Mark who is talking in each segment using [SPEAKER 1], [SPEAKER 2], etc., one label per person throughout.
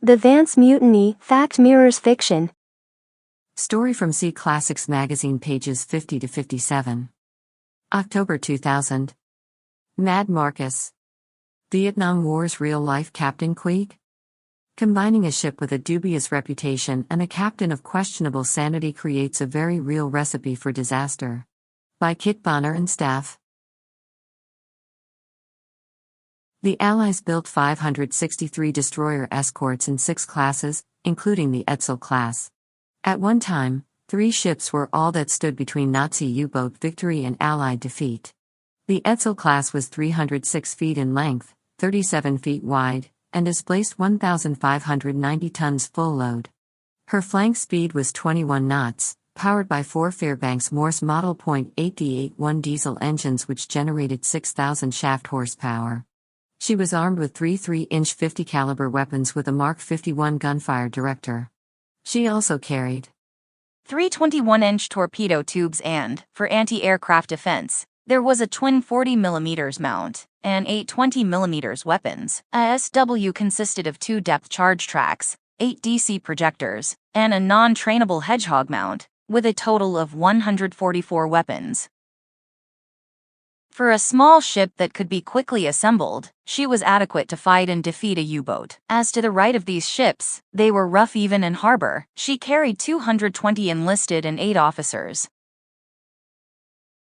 [SPEAKER 1] The Vance Mutiny, fact mirrors fiction.
[SPEAKER 2] Story from Sea Classics Magazine, pages 50 to 57. October 2000. Mad Marcus. Vietnam War's real-life Captain Queeg? Combining a ship with a dubious reputation and a captain of questionable sanity creates a very real recipe for disaster. By Kit Bonner and staff. The Allies built 563 destroyer escorts in 6 classes, including the Etzel class. At one time, 3 ships were all that stood between Nazi U-boat victory and Allied defeat. The Etzel class was 306 feet in length, 37 feet wide, and displaced 1,590 tons full load. Her flank speed was 21 knots, powered by 4 Fairbanks Morse Model .8D81 diesel engines which generated 6,000 shaft horsepower. She was armed with 3 3-inch 50 caliber weapons with a Mark 51 gunfire director. She also carried
[SPEAKER 3] 3 21-inch torpedo tubes and, for anti-aircraft defense, there was a twin 40mm mount and 8 20mm weapons. A SW consisted of 2 depth charge tracks, 8 DC projectors, and a non-trainable Hedgehog mount, with a total of 144 weapons. For a small ship that could be quickly assembled, she was adequate to fight and defeat a U-boat. As to the right of these ships, they were rough even in harbor. She carried 220 enlisted and 8 officers.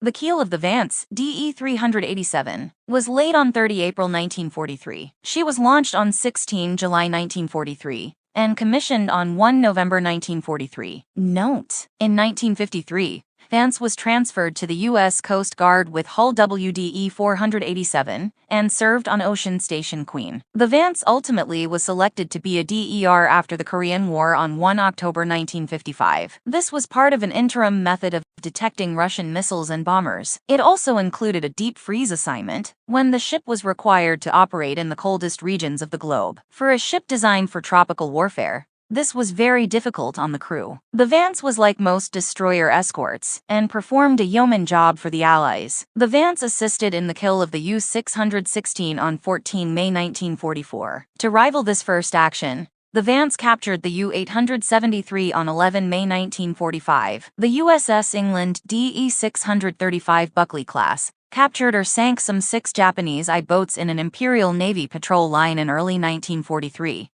[SPEAKER 3] The keel of the Vance, DE 387, was laid on 30 April 1943. She was launched on 16 July 1943 and commissioned on 1 November 1943. Note: in 1953, Vance was transferred to the U.S. Coast Guard with hull WDE 487 and served on Ocean Station Queen. The Vance ultimately was selected to be a DER after the Korean War on 1 October 1955. This was part of an interim method of detecting Russian missiles and bombers. It also included a deep freeze assignment when the ship was required to operate in the coldest regions of the globe. For a ship designed for tropical warfare, this was very difficult on the crew. The Vance was like most destroyer escorts and performed a yeoman job for the Allies. The Vance assisted in the kill of the U-616 on 14 May 1944. To rival this first action, the Vance captured the U-873 on 11 May 1945. The USS England DE-635 Buckley class captured or sank some 6 Japanese I-boats in an Imperial Navy patrol line in early 1943.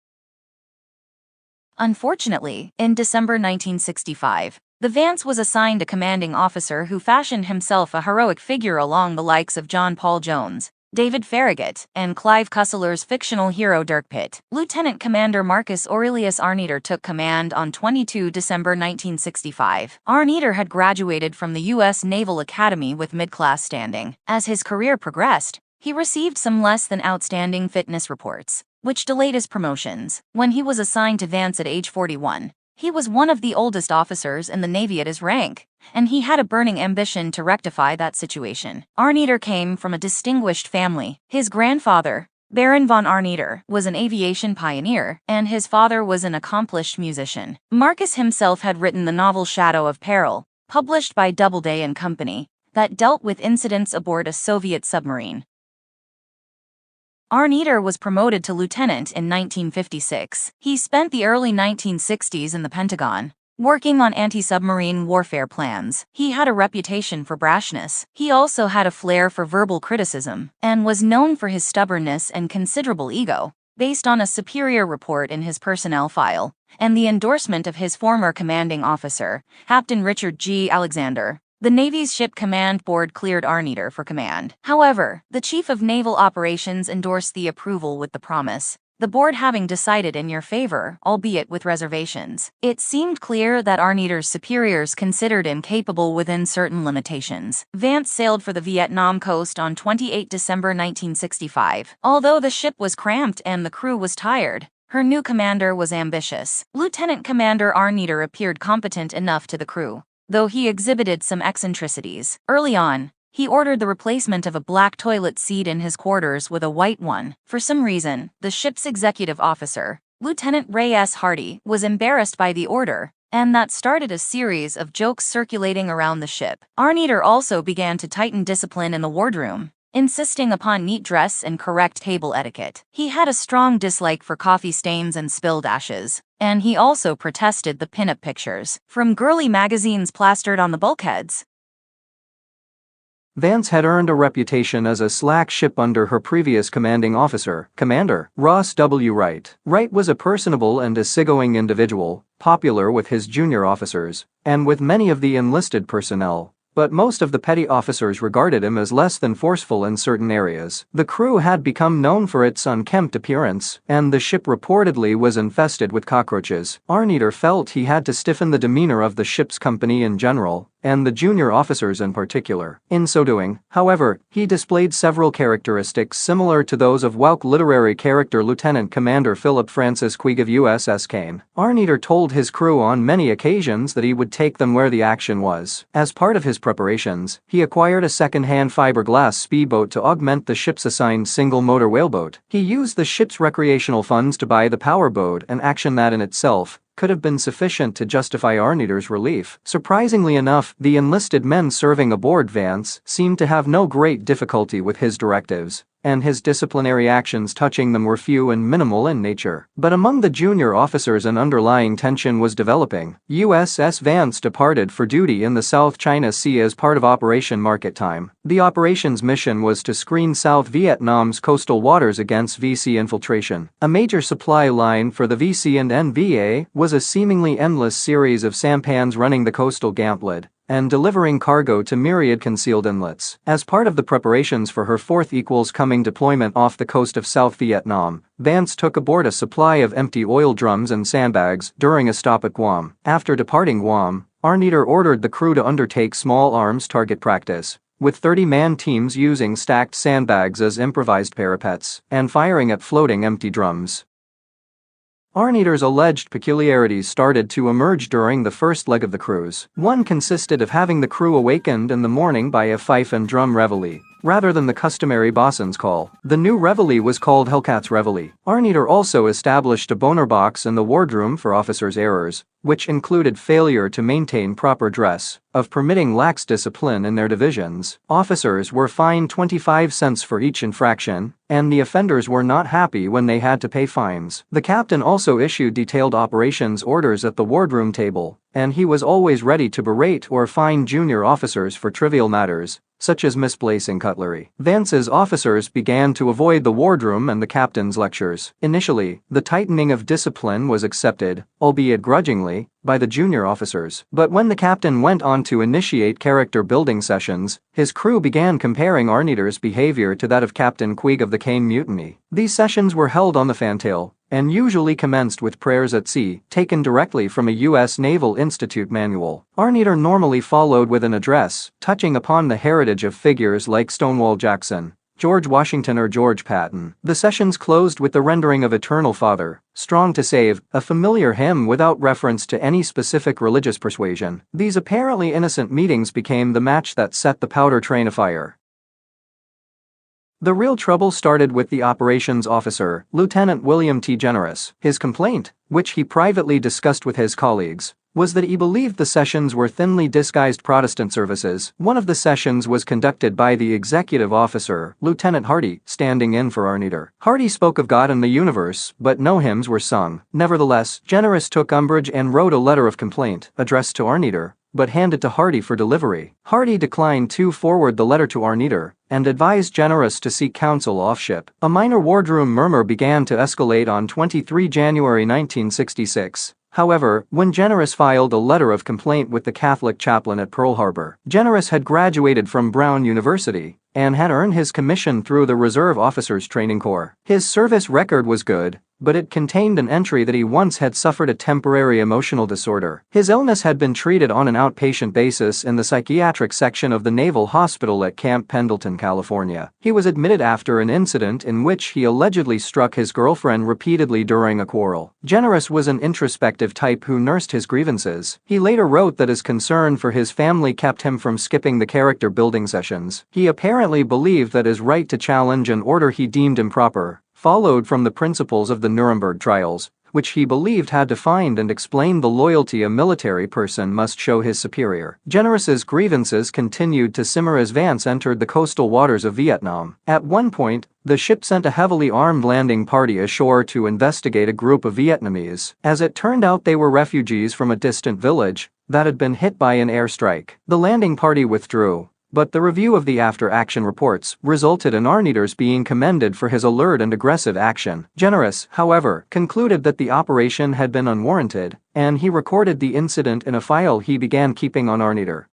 [SPEAKER 3] Unfortunately, in December 1965, the Vance was assigned a commanding officer who fashioned himself a heroic figure along the likes of John Paul Jones, David Farragut, and Clive Cussler's fictional hero Dirk Pitt. Lieutenant Commander Marcus Aurelius Arneider took command on 22 December 1965. Arneider had graduated from the U.S. Naval Academy with mid-class standing. As his career progressed, he received some less than outstanding fitness reports, which delayed his promotions. When he was assigned to Vance at age 41, he was one of the oldest officers in the Navy at his rank, and he had a burning ambition to rectify that situation. Arneider came from a distinguished family. His grandfather, Baron von Arneider, was an aviation pioneer, and his father was an accomplished musician. Marcus himself had written the novel Shadow of Peril, published by Doubleday and Company, that dealt with incidents aboard a Soviet submarine. Arneider was promoted to lieutenant in 1956. He spent the early 1960s in the Pentagon, working on anti-submarine warfare plans. He had a reputation for brashness. He also had a flair for verbal criticism, and was known for his stubbornness and considerable ego, based on a superior report in his personnel file, and the endorsement of his former commanding officer, Captain Richard G. Alexander. The Navy's Ship Command Board cleared Arneider for command. However, the Chief of Naval Operations endorsed the approval with the promise, the board having decided in your favor, albeit with reservations. It seemed clear that Arneider's superiors considered him capable within certain limitations. Vance sailed for the Vietnam coast on 28 December 1965. Although the ship was cramped and the crew was tired, her new commander was ambitious. Lieutenant Commander Arneider appeared competent enough to the crew, though he exhibited some eccentricities. Early on, he ordered the replacement of a black toilet seat in his quarters with a white one. For some reason, the ship's executive officer, Lieutenant Ray S. Hardy, was embarrassed by the order, and that started a series of jokes circulating around the ship. Arneider also began to tighten discipline in the wardroom, insisting upon neat dress and correct table etiquette. He had a strong dislike for coffee stains and spilled ashes, and he also protested the pinup pictures from girly magazines plastered on the bulkheads.
[SPEAKER 4] Vance had earned a reputation as a slack ship under her previous commanding officer, Commander Ross W. Wright. Wright was a personable and easygoing individual, popular with his junior officers, and with many of the enlisted personnel. But most of the petty officers regarded him as less than forceful in certain areas. The crew had become known for its unkempt appearance, and the ship reportedly was infested with cockroaches. Arneider felt he had to stiffen the demeanor of the ship's company in general, and the junior officers in particular. In so doing, however, he displayed several characteristics similar to those of WoW literary character Lieutenant Commander Philip Francis Queeg of USS Kane. Arneider told his crew on many occasions that he would take them where the action was. As part of his preparations, he acquired a second-hand fiberglass speedboat to augment the ship's assigned single-motor whaleboat. He used the ship's recreational funds to buy the powerboat, an action that in itself could have been sufficient to justify Arneider's relief. Surprisingly enough, the enlisted men serving aboard Vance seemed to have no great difficulty with his directives, and his disciplinary actions touching them were few and minimal in nature. But among the junior officers an underlying tension was developing. USS Vance departed for duty in the South China Sea as part of Operation Market Time. The operation's mission was to screen South Vietnam's coastal waters against VC infiltration. A major supply line for the VC and NVA was a seemingly endless series of sampans running the coastal gauntlet and delivering cargo to myriad concealed inlets. As part of the preparations for her fourth coming deployment off the coast of South Vietnam, Vance took aboard a supply of empty oil drums and sandbags during a stop at Guam. After departing Guam, Arneider ordered the crew to undertake small arms target practice, with 30-man teams using stacked sandbags as improvised parapets and firing at floating empty drums. Arneider's alleged peculiarities started to emerge during the first leg of the cruise. One consisted of having the crew awakened in the morning by a fife and drum reveille, rather than the customary bosun's call. The new reveille was called Hellcat's Reveille. Arneider also established a boner box in the wardroom for officers' errors, which included failure to maintain proper dress, of permitting lax discipline in their divisions. Officers were fined 25 cents for each infraction, and the offenders were not happy when they had to pay fines. The captain also issued detailed operations orders at the wardroom table, and he was always ready to berate or fine junior officers for trivial matters, such as misplacing cutlery. Vance's officers began to avoid the wardroom and the captain's lectures. Initially, the tightening of discipline was accepted, albeit grudgingly, by the junior officers. But when the captain went on to initiate character-building sessions, his crew began comparing Arneider's behavior to that of Captain Queeg of the Kane Mutiny. These sessions were held on the fantail, and usually commenced with prayers at sea, taken directly from a U.S. Naval Institute manual. Arneider normally followed with an address, touching upon the heritage of figures like Stonewall Jackson, George Washington or George Patton. The sessions closed with the rendering of Eternal Father, Strong to Save, a familiar hymn without reference to any specific religious persuasion. These apparently innocent meetings became the match that set the powder train afire. The real trouble started with the operations officer, Lieutenant William T. Generous. His complaint, which he privately discussed with his colleagues, was that he believed the sessions were thinly disguised Protestant services. One of the sessions was conducted by the executive officer, Lieutenant Hardy, standing in for Arneider. Hardy spoke of God and the universe, but no hymns were sung. Nevertheless, Generous took umbrage and wrote a letter of complaint, addressed to Arneider, but handed to Hardy for delivery. Hardy declined to forward the letter to Arneider, and advised Generous to seek counsel off-ship. A minor wardroom murmur began to escalate on 23 January 1966. However, when Generous filed a letter of complaint with the Catholic chaplain at Pearl Harbor, Generous had graduated from Brown University and had earned his commission through the Reserve Officers Training Corps. His service record was good, but it contained an entry that he once had suffered a temporary emotional disorder. His illness had been treated on an outpatient basis in the psychiatric section of the Naval Hospital at Camp Pendleton, California. He was admitted after an incident in which he allegedly struck his girlfriend repeatedly during a quarrel. Generous was an introspective type who nursed his grievances. He later wrote that his concern for his family kept him from skipping the character-building sessions. He apparently believed that his right to challenge an order he deemed improper followed from the principles of the Nuremberg trials, which he believed had defined and explained the loyalty a military person must show his superior. Generous's grievances continued to simmer as Vance entered the coastal waters of Vietnam. At one point, the ship sent a heavily armed landing party ashore to investigate a group of Vietnamese. As it turned out, they were refugees from a distant village that had been hit by an airstrike. The landing party withdrew, but the review of the after-action reports resulted in Arneider being commended for his alert and aggressive action. Generous, however, concluded that the operation had been unwarranted, and he recorded the incident in a file he began keeping on Arneider.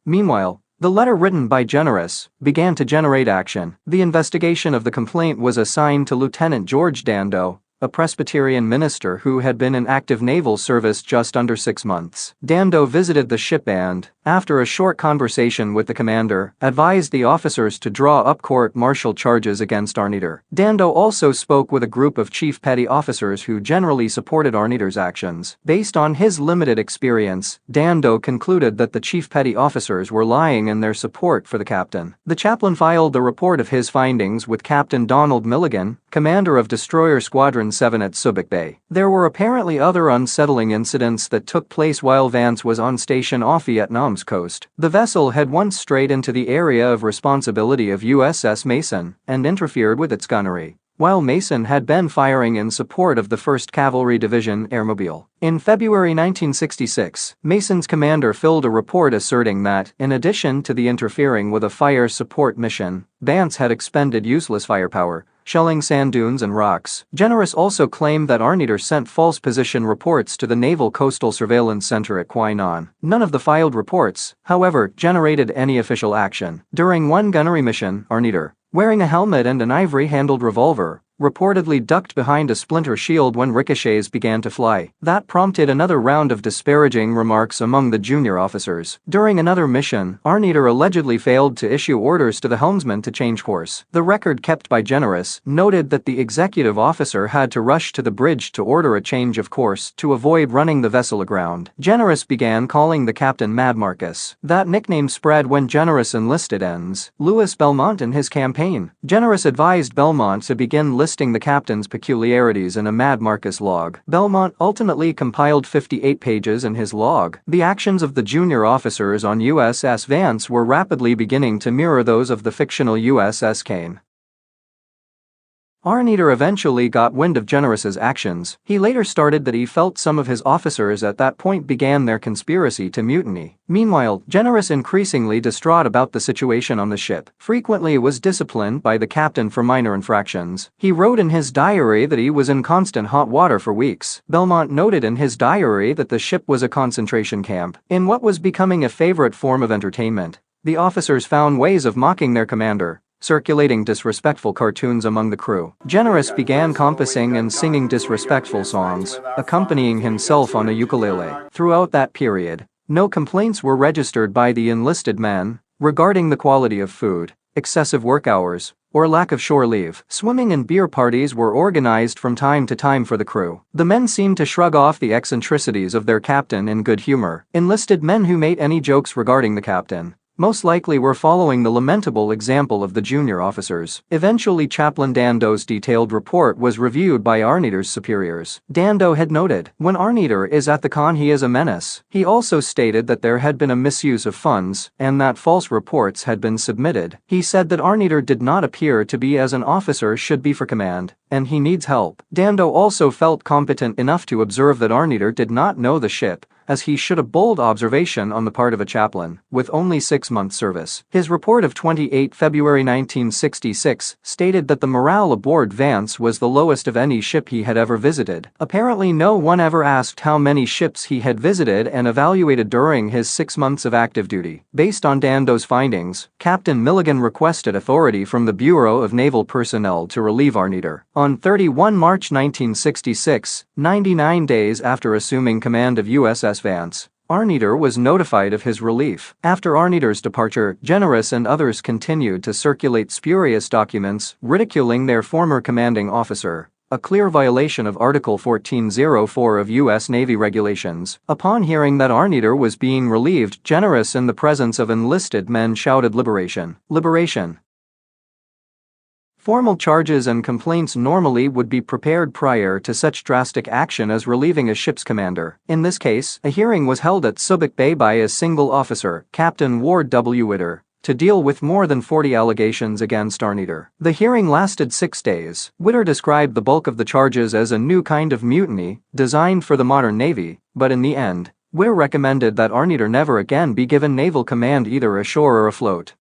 [SPEAKER 4] Meanwhile, the letter written by Generous began to generate action. The investigation of the complaint was assigned to Lieutenant George Dando, a Presbyterian minister who had been in active naval service just under 6 months. Dando visited the ship and, after a short conversation with the commander, advised the officers to draw up court-martial charges against Arneider. Dando also spoke with a group of chief petty officers who generally supported Arneider's actions. Based on his limited experience, Dando concluded that the chief petty officers were lying in their support for the captain. The chaplain filed a report of his findings with Captain Donald Milligan, commander of Destroyer Squadron 7 at Subic Bay. There were apparently other unsettling incidents that took place while Vance was on station off Vietnam's coast. The vessel had once strayed into the area of responsibility of USS Mason and interfered with its gunnery, while Mason had been firing in support of the 1st Cavalry Division Airmobile. In February 1966, Mason's commander filed a report asserting that, in addition to the interfering with a fire support mission, Vance had expended useless firepower, shelling sand dunes and rocks. Generous also claimed that Arneider sent false position reports to the Naval Coastal Surveillance Center at Quy Nhon. None of the filed reports, however, generated any official action. During one gunnery mission, Arneider, wearing a helmet and an ivory-handled revolver, reportedly ducked behind a splinter shield when ricochets began to fly. That prompted another round of disparaging remarks among the junior officers. During another mission, Arneider allegedly failed to issue orders to the helmsman to change course. The record kept by Generous noted that the executive officer had to rush to the bridge to order a change of course to avoid running the vessel aground. Generous began calling the captain Mad Marcus. That nickname spread when Generous enlisted Louis Belmont in his campaign. Generous advised Belmont to begin listing the captain's peculiarities in a Mad Marcus log. Belmont ultimately compiled 58 pages in his log. The actions of the junior officers on USS Vance were rapidly beginning to mirror those of the fictional USS Kane. Arneider eventually got wind of Generous's actions. He later stated that he felt some of his officers at that point began their conspiracy to mutiny. Meanwhile, Generous, increasingly distraught about the situation on the ship, frequently was disciplined by the captain for minor infractions. He wrote in his diary that he was in constant hot water for weeks. Belmont noted in his diary that the ship was a concentration camp. In what was becoming a favorite form of entertainment, the officers found ways of mocking their commander, circulating disrespectful cartoons among the crew. Generous began composing and singing disrespectful songs, accompanying himself on a ukulele. Throughout that period, no complaints were registered by the enlisted men regarding the quality of food, excessive work hours, or lack of shore leave. Swimming and beer parties were organized from time to time for the crew. The men seemed to shrug off the eccentricities of their captain in good humor. Enlisted men who made any jokes regarding the captain most likely were following the lamentable example of the junior officers. Eventually, Chaplain Dando's detailed report was reviewed by Arneider's superiors. Dando had noted, "When Arneider is at the con, he is a menace." He also stated that there had been a misuse of funds and that false reports had been submitted. He said that Arneider did not appear to be as an officer should be for command, and he needs help. Dando also felt competent enough to observe that Arneider did not know the ship, as he should a bold observation on the part of a chaplain with only 6 months service. His report of 28 February 1966 stated that the morale aboard Vance was the lowest of any ship he had ever visited. Apparently no one ever asked how many ships he had visited and evaluated during his 6 months of active duty. Based on Dando's findings, Captain Milligan requested authority from the Bureau of Naval Personnel to relieve Arneider. On 31 March 1966, 99 days after assuming command of USS Vance, Arneider was notified of his relief. After Arneider's departure, Generous and others continued to circulate spurious documents ridiculing their former commanding officer, a clear violation of Article 1404 of U.S. Navy regulations. Upon hearing that Arneider was being relieved, Generous, in the presence of enlisted men, shouted, "Liberation! Liberation!" Formal charges and complaints normally would be prepared prior to such drastic action as relieving a ship's commander. In this case, a hearing was held at Subic Bay by a single officer, Captain Ward W. Witter, to deal with more than 40 allegations against Arneider. The hearing lasted 6 days. Witter described the bulk of the charges as a new kind of mutiny, designed for the modern Navy, but in the end, Witter recommended that Arneider never again be given naval command either ashore or afloat.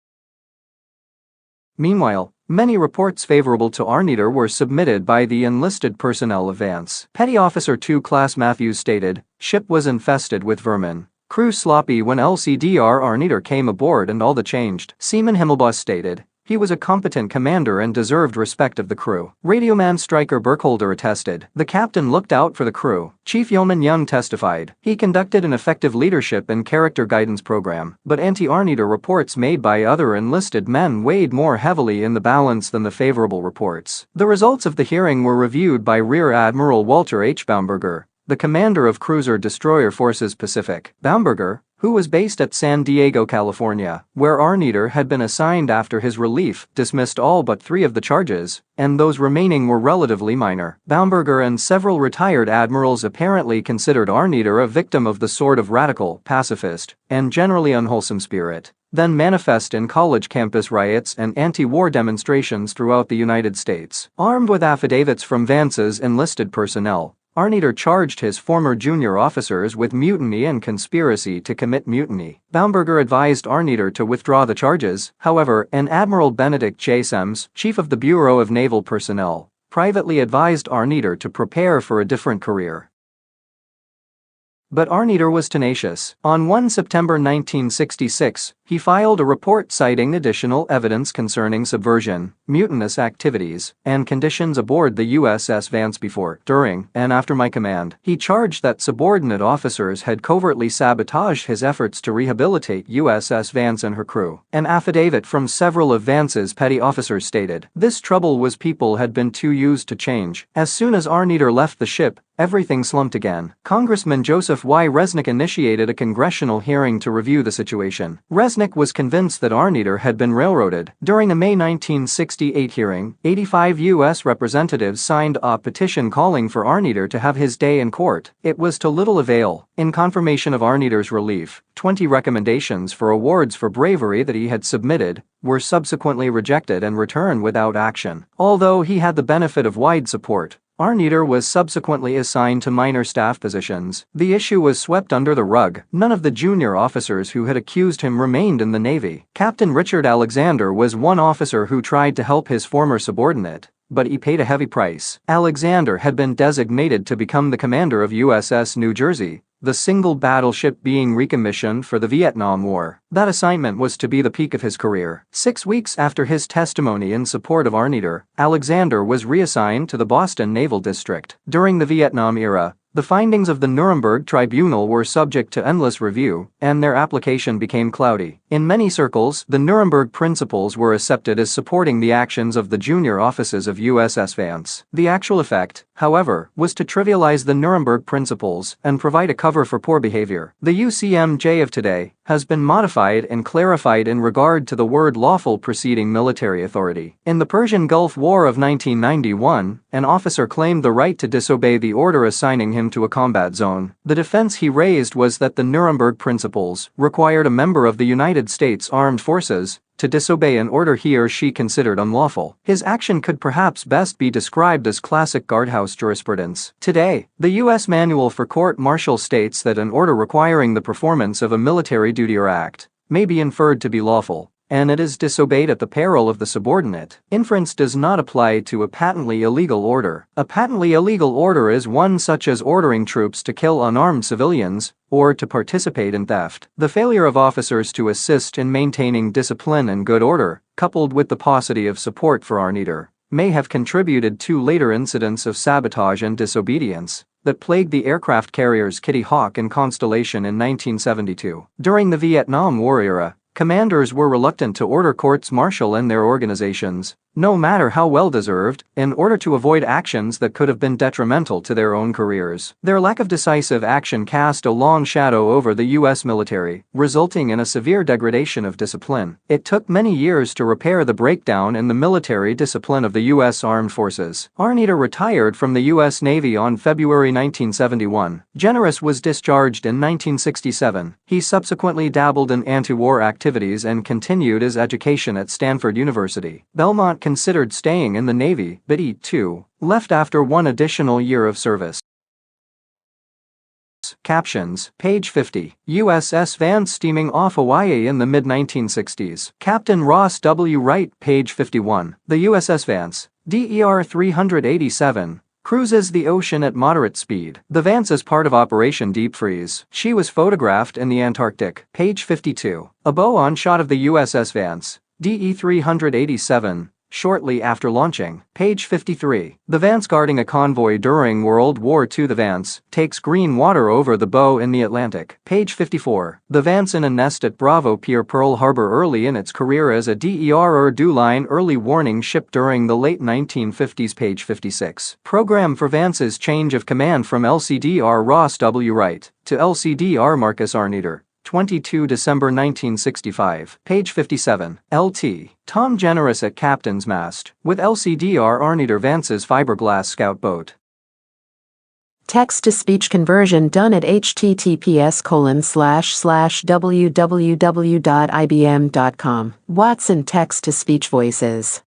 [SPEAKER 4] Meanwhile, many reports favorable to Arneider were submitted by the enlisted personnel of Vance. Petty Officer 2 Class Matthews stated, "Ship was infested with vermin. Crew sloppy when LCDR Arneider came aboard and all that changed." Seaman Himmelbus stated, "He was a competent commander and deserved respect of the crew." Radioman Stryker Burkholder attested, "The captain looked out for the crew." Chief Yeoman Young testified, "He conducted an effective leadership and character guidance program, but anti-Arneider reports made by other enlisted men weighed more heavily in the balance than the favorable reports." The results of the hearing were reviewed by Rear Admiral Walter H. Baumberger, the commander of Cruiser-Destroyer Forces Pacific. Baumberger, who was based at San Diego, California, where Arneider had been assigned after his relief, dismissed all but 3 of the charges, and those remaining were relatively minor. Baumberger and several retired admirals apparently considered Arneider a victim of the sort of radical, pacifist, and generally unwholesome spirit then manifest in college campus riots and anti-war demonstrations throughout the United States. Armed with affidavits from Vance's enlisted personnel, Arneider charged his former junior officers with mutiny and conspiracy to commit mutiny. Baumberger advised Arneider to withdraw the charges. However, an Admiral Benedict J. Semmes, chief of the Bureau of Naval Personnel, privately advised Arneider to prepare for a different career. But Arneider was tenacious. On 1 September 1966, he filed a report citing additional evidence concerning subversion, mutinous activities, and conditions aboard the USS Vance before, during, and after my command. He charged that subordinate officers had covertly sabotaged his efforts to rehabilitate USS Vance and her crew. An affidavit from several of Vance's petty officers stated, "This trouble was people had been too used to change. As soon as Arneider left the ship, everything slumped again." Congressman Joseph Y. Resnick initiated a congressional hearing to review the situation. Resnick was convinced that Arneider had been railroaded. During a May 1968 hearing, 85 U.S. representatives signed a petition calling for Arneider to have his day in court. It was to little avail. In confirmation of Arneider's relief, 20 recommendations for awards for bravery that he had submitted were subsequently rejected and returned without action. Although he had the benefit of wide support, Arneider was subsequently assigned to minor staff positions. The issue was swept under the rug. None of the junior officers who had accused him remained in the Navy. Captain Richard Alexander was one officer who tried to help his former subordinate, but he paid a heavy price. Alexander had been designated to become the commander of USS New Jersey, the single battleship being recommissioned for the Vietnam War. That assignment was to be the peak of his career. 6 weeks after his testimony in support of Arneider, Alexander was reassigned to the Boston Naval District. During the Vietnam era, the findings of the Nuremberg Tribunal were subject to endless review, and their application became cloudy. In many circles, the Nuremberg Principles were accepted as supporting the actions of the junior officers of USS Vance. The actual effect, however, was to trivialize the Nuremberg Principles and provide a cover for poor behavior. The UCMJ of today has been modified and clarified in regard to the word lawful preceding military authority. In the Persian Gulf War of 1991, an officer claimed the right to disobey the order assigning him to a combat zone. The defense he raised was that the Nuremberg Principles required a member of the United States Armed Forces to disobey an order he or she considered unlawful. His action could perhaps best be described as classic guardhouse jurisprudence. Today, the U.S. Manual for Court-Martial states that an order requiring the performance of a military duty or act may be inferred to be lawful, and it is disobeyed at the peril of the subordinate. Inference does not apply to a patently illegal order. A patently illegal order is one such as ordering troops to kill unarmed civilians or to participate in theft. The failure of officers to assist in maintaining discipline and good order, coupled with the paucity of support for Arneider, may have contributed to later incidents of sabotage and disobedience that plagued the aircraft carriers Kitty Hawk and Constellation in 1972. During the Vietnam War era, commanders were reluctant to order courts-martial in their organizations, no matter how well-deserved, in order to avoid actions that could have been detrimental to their own careers. Their lack of decisive action cast a long shadow over the U.S. military, resulting in a severe degradation of discipline. It took many years to repair the breakdown in the military discipline of the U.S. Armed Forces. Arneider retired from the U.S. Navy on February 1971. Generous was discharged in 1967. He subsequently dabbled in anti-war activities and continued his education at Stanford University. Belmont considered staying in the Navy, but he, too, left after one additional year of service. Captions, page 50. USS Vance steaming off Hawaii in the mid-1960s. Captain Ross W. Wright, page 51. The USS Vance, DER 387, cruises the ocean at moderate speed. The Vance is part of Operation Deep Freeze. She was photographed in the Antarctic, page 52. A bow-on shot of the USS Vance, DE 387, shortly after launching, page 53. The Vance guarding a convoy during World War II. The Vance takes green water over the bow in the Atlantic, page 54. The Vance in a nest at Bravo Pier, Pearl Harbor, early in its career as a DER DEW-line early warning ship during the late 1950s, page 56. Program for Vance's change of command from LCDR Ross W. Wright to LCDR Marcus Arneider, 22 December 1965, page 57. LT. Tom Generous at Captain's Mast, with LCDR Arneider Vance's fiberglass scout boat.
[SPEAKER 5] Text-to-speech conversion done at https://www.ibm.com. Watson Text-to-Speech Voices.